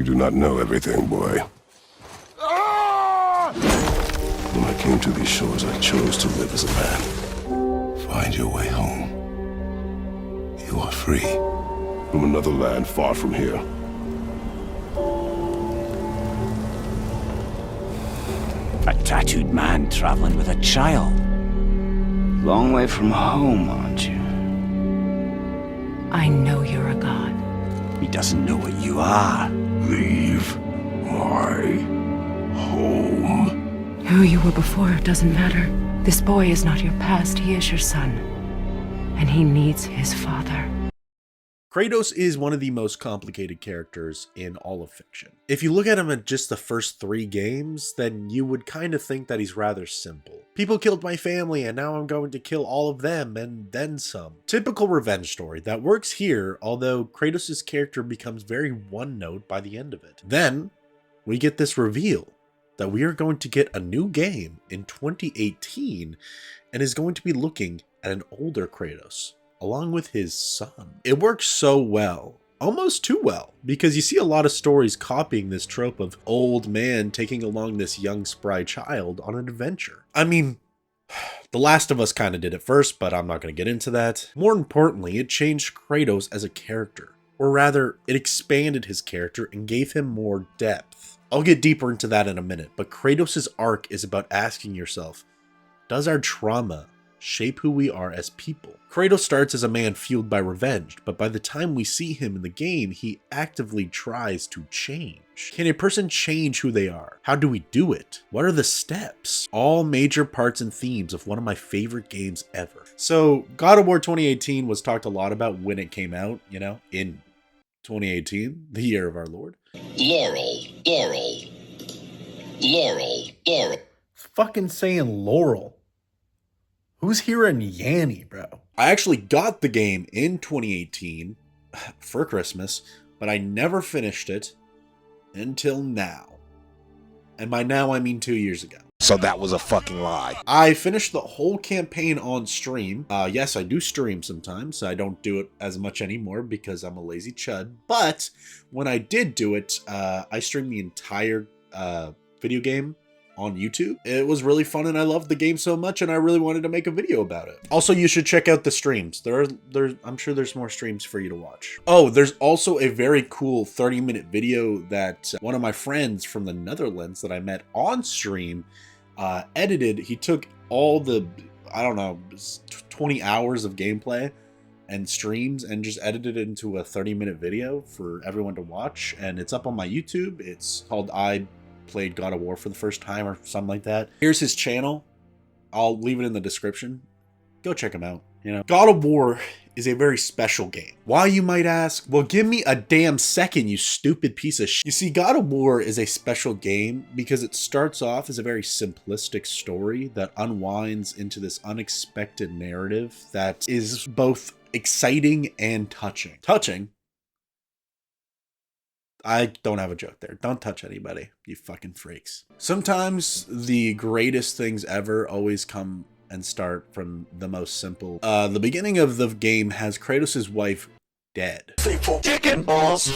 You do not know everything, boy. When I came to these shores, I chose to live as a man. Find your way home. You are free. From another land far from here. A tattooed man traveling with a child. Long way from home, aren't you? I know you're a god. He doesn't know what you are. Leave my home. Who you were before doesn't matter. This boy is not your past, he is your son. And he needs his father. Kratos is one of the most complicated characters in all of fiction. If you look at him at just the first 3 games, then you would kind of think that he's rather simple. People killed my family and now I'm going to kill all of them and then some. Typical revenge story that works here, although Kratos' character becomes very one-note by the end of it. Then, we get this reveal that we are going to get a new game in 2018 and is going to be looking at an older Kratos, along with his son. It works so well, almost too well, because you see a lot of stories copying this trope of old man taking along this young spry child on an adventure. I mean, The Last of Us kind of did it first, but I'm not going to get into that. More importantly, it changed Kratos as a character, or rather, it expanded his character and gave him more depth. I'll get deeper into that in a minute, but Kratos' arc is about asking yourself, does our trauma shape who we are as people? Kratos starts as a man fueled by revenge, but by the time we see him in the game, he actively tries to change. Can a person change who they are? How do we do it? What are the steps? All major parts and themes of one of my favorite games ever. So, God of War 2018 was talked a lot about when it came out, you know, in 2018, the year of our Lord. Laurel, Laurel, Laurel, Laurel. Fucking saying Laurel. Who's hearing Yanny, bro? I actually got the game in 2018 for Christmas, but I never finished it until now. And by now, I mean 2 years ago. So that was a fucking lie. I finished the whole campaign on stream. Yes, I do stream sometimes. I don't do it as much anymore because I'm a lazy chud. But when I did do it, I streamed the entire video game on YouTube. It was really fun and I loved the game so much and I really wanted to make a video about it. Also, you should check out the streams. I'm sure there's more streams for you to watch. Oh, there's also a very cool 30-minute video that one of my friends from the Netherlands that I met on stream edited. He took all the, I don't know, 20 hours of gameplay and streams and just edited it into a 30-minute video for everyone to watch. And it's up on my YouTube. It's called I Played God of War for the First Time or something like that. Here's his channel. I'll leave it in the description. Go check him out. You know, God of War is a very special game. Why, you might ask? Well, give me a damn second, you stupid piece of shit. You see, God of War is a special game because it starts off as a very simplistic story that unwinds into this unexpected narrative that is both exciting and touching. Touching? I don't have a joke there. Don't touch anybody, you fucking freaks. Sometimes the greatest things ever always come and start from the most simple. The beginning of the game has Kratos' wife dead. Chicken balls.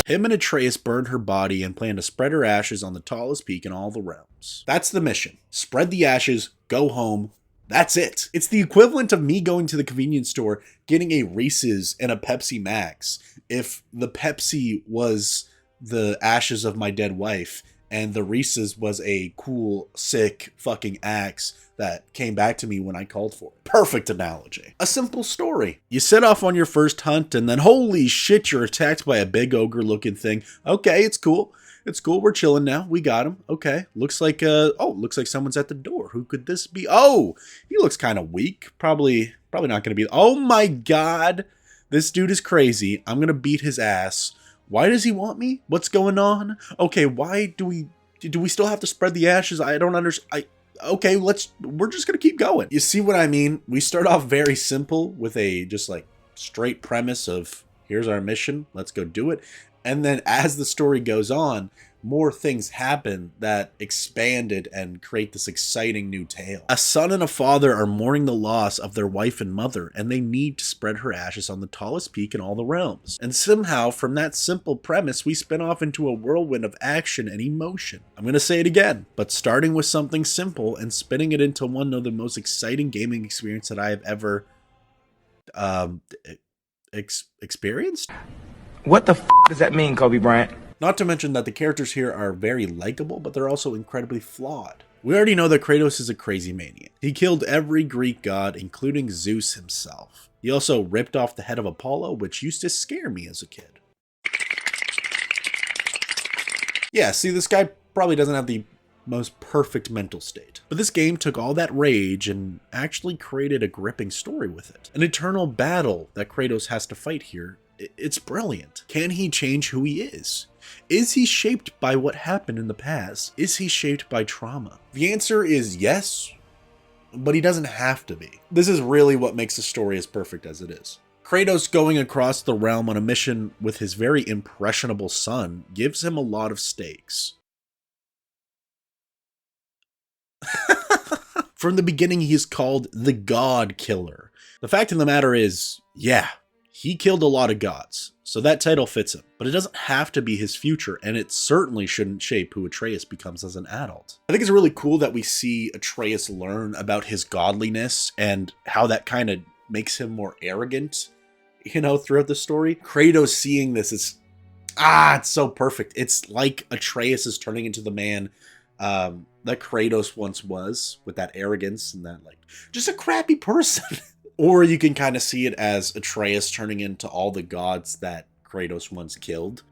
Him and Atreus burn her body and plan to spread her ashes on the tallest peak in all the realms. That's the mission. Spread the ashes, go home. That's it. It's the equivalent of me going to the convenience store, getting a Reese's and a Pepsi Max. If the Pepsi was the ashes of my dead wife, and the Reese's was a cool, sick fucking axe that came back to me when I called for it. Perfect analogy. A simple story. You set off on your first hunt, and then holy shit, you're attacked by a big ogre-looking thing. Okay, it's cool. It's cool. We're chilling now. We got him. Okay. Looks like, looks like someone's at the door. Who could this be? Oh, he looks kind of weak. Probably not going to be. Oh my God. This dude is crazy. I'm going to beat his ass. Why does he want me? What's going on? Okay. Why do we still have to spread the ashes? I don't understand. Okay. We're just going to keep going. You see what I mean? We start off very simple with a just like straight premise of here's our mission. Let's go do it. And then as the story goes on, more things happen that expanded and create this exciting new tale. A son and a father are mourning the loss of their wife and mother, and they need to spread her ashes on the tallest peak in all the realms. And somehow, from that simple premise, we spin off into a whirlwind of action and emotion. I'm gonna say it again, but starting with something simple and spinning it into one of the most exciting gaming experience that I have ever experienced? What the f does that mean, Kobe Bryant? Not to mention that the characters here are very likable, but they're also incredibly flawed. We already know that Kratos is a crazy maniac. He killed every Greek god, including Zeus himself. He also ripped off the head of Apollo, which used to scare me as a kid. Yeah, see, this guy probably doesn't have the most perfect mental state. But this game took all that rage and actually created a gripping story with it. An eternal battle that Kratos has to fight here. It's brilliant. Can he change who he is? Is he shaped by what happened in the past? Is he shaped by trauma? The answer is yes, but he doesn't have to be. This is really what makes the story as perfect as it is. Kratos going across the realm on a mission with his very impressionable son gives him a lot of stakes. From the beginning, he's called the God Killer. The fact of the matter is, yeah, he killed a lot of gods, so that title fits him. But it doesn't have to be his future, and it certainly shouldn't shape who Atreus becomes as an adult. I think it's really cool that we see Atreus learn about his godliness and how that kind of makes him more arrogant, you know, throughout the story. Kratos seeing this is, it's so perfect. It's like Atreus is turning into the man that Kratos once was, with that arrogance and that, like, just a crappy person. Or you can kind of see it as Atreus turning into all the gods that Kratos once killed.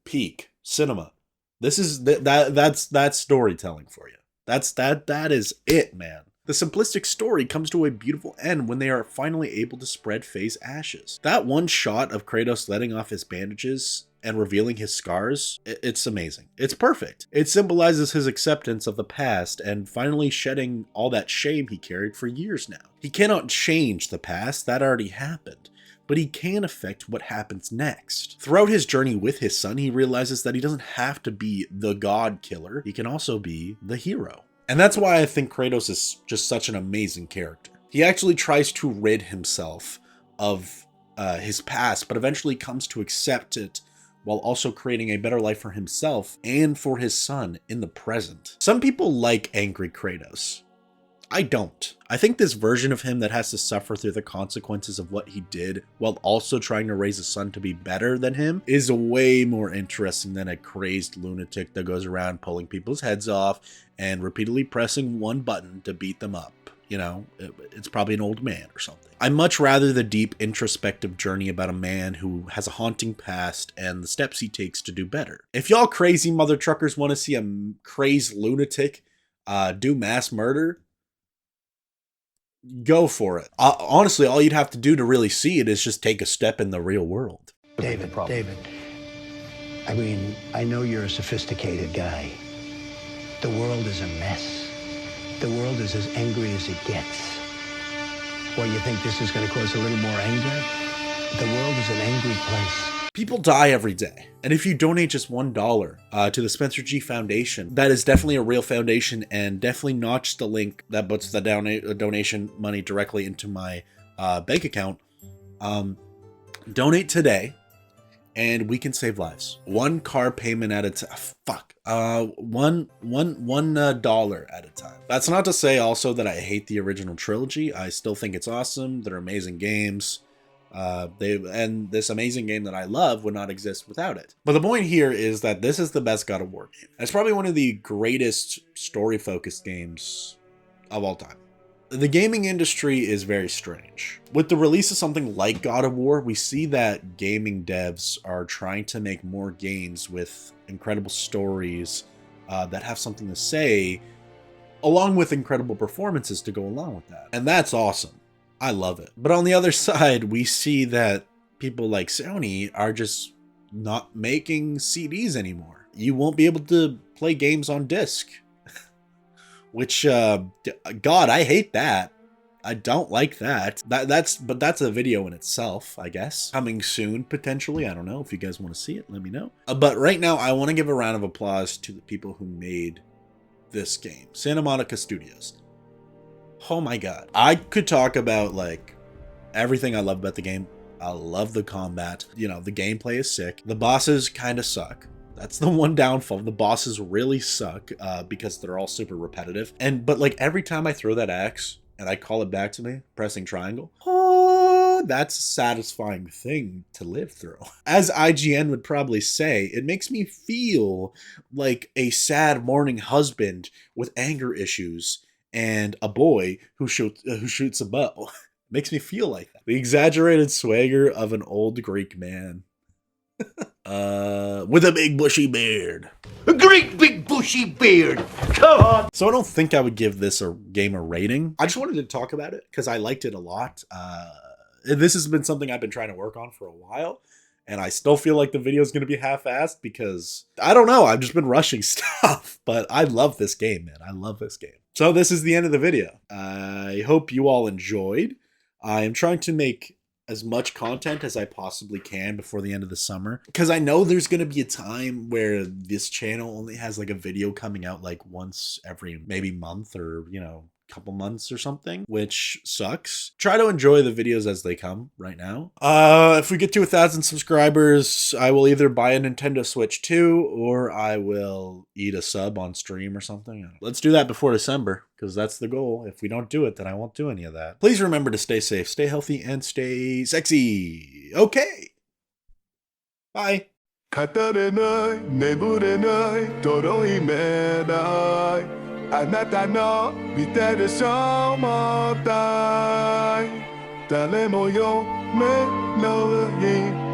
Peak cinema. This is that's storytelling for you. That is it, man. The simplistic story comes to a beautiful end when they are finally able to spread Faye's ashes. That one shot of Kratos letting off his bandages and revealing his scars, it's amazing. It's perfect. It symbolizes his acceptance of the past and finally shedding all that shame he carried for years now. He cannot change the past, that already happened, but he can affect what happens next. Throughout his journey with his son, he realizes that he doesn't have to be the God Killer, he can also be the hero. And that's why I think Kratos is just such an amazing character. He actually tries to rid himself of his past, but eventually comes to accept it while also creating a better life for himself and for his son in the present. Some people like angry Kratos. I don't. I think this version of him that has to suffer through the consequences of what he did while also trying to raise a son to be better than him is way more interesting than a crazed lunatic that goes around pulling people's heads off and repeatedly pressing one button to beat them up. You know, it's probably an old man or something. I much rather the deep introspective journey about a man who has a haunting past and the steps he takes to do better. If y'all crazy mother truckers want to see a crazed lunatic do mass murder, go for it. Honestly, all you'd have to do to really see it is just take a step in the real world. David, I mean, I know you're a sophisticated guy. The world is a mess. The world is as angry as it gets. Well, you think this is going to cause a little more anger? The world is an angry place. People die every day. And if you donate just $1 to the Spencer.G Foundation, that is definitely a real foundation and definitely not just a link that puts the donation money directly into my bank account. Donate today and we can save lives. One car payment at a time. $1 at a time. That's not to say also that I hate the original trilogy. I still think it's awesome. They're amazing games. And this amazing game that I love would not exist without it. But the point here is that this is the best God of War game. It's probably one of the greatest story-focused games of all time. The gaming industry is very strange. With the release of something like God of War, we see that gaming devs are trying to make more games with incredible stories that have something to say, along with incredible performances to go along with that. And that's awesome. I love it. But on the other side, we see that people like Sony are just not making CDs anymore. You won't be able to play games on disc. Which, God, I hate that. I don't like that. But that's a video in itself, I guess. Coming soon, potentially. I don't know. If you guys want to see it, let me know. But right now, I want to give a round of applause to the people who made this game. Santa Monica Studios. Oh my god. I could talk about, like, everything I love about the game. I love the combat. You know, the gameplay is sick. The bosses kind of suck. That's the one downfall. The bosses really suck because they're all super repetitive. But like every time I throw that axe and I call it back to me, pressing triangle, oh, that's a satisfying thing to live through. As IGN would probably say, it makes me feel like a sad mourning husband with anger issues and a boy who shoots a bow. Makes me feel like that. The exaggerated swagger of an old Greek man. With a big bushy beard. A great big bushy beard. Come on. So I don't think I would give this game a rating. I just wanted to talk about it because I liked it a lot. This has been something I've been trying to work on for a while. And I still feel like the video is going to be half-assed because, I don't know, I've just been rushing stuff. But I love this game, man. I love this game. So this is the end of the video. I hope you all enjoyed. I am trying to make as much content as I possibly can before the end of the summer. Because I know there's going to be a time where this channel only has like a video coming out like once every maybe month or, you know, couple months or something, which sucks. Try to enjoy the videos as they come right now. If we get to 1,000 subscribers, I will either buy a Nintendo Switch 2 or I will eat a sub on stream or something. Let's do that before December because that's the goal. If we don't do it, then I won't do any of that. Please remember to stay safe, stay healthy, and stay sexy. Okay. Bye. 語れない眠れないとろい目ないあなたの見てる正体誰も読めない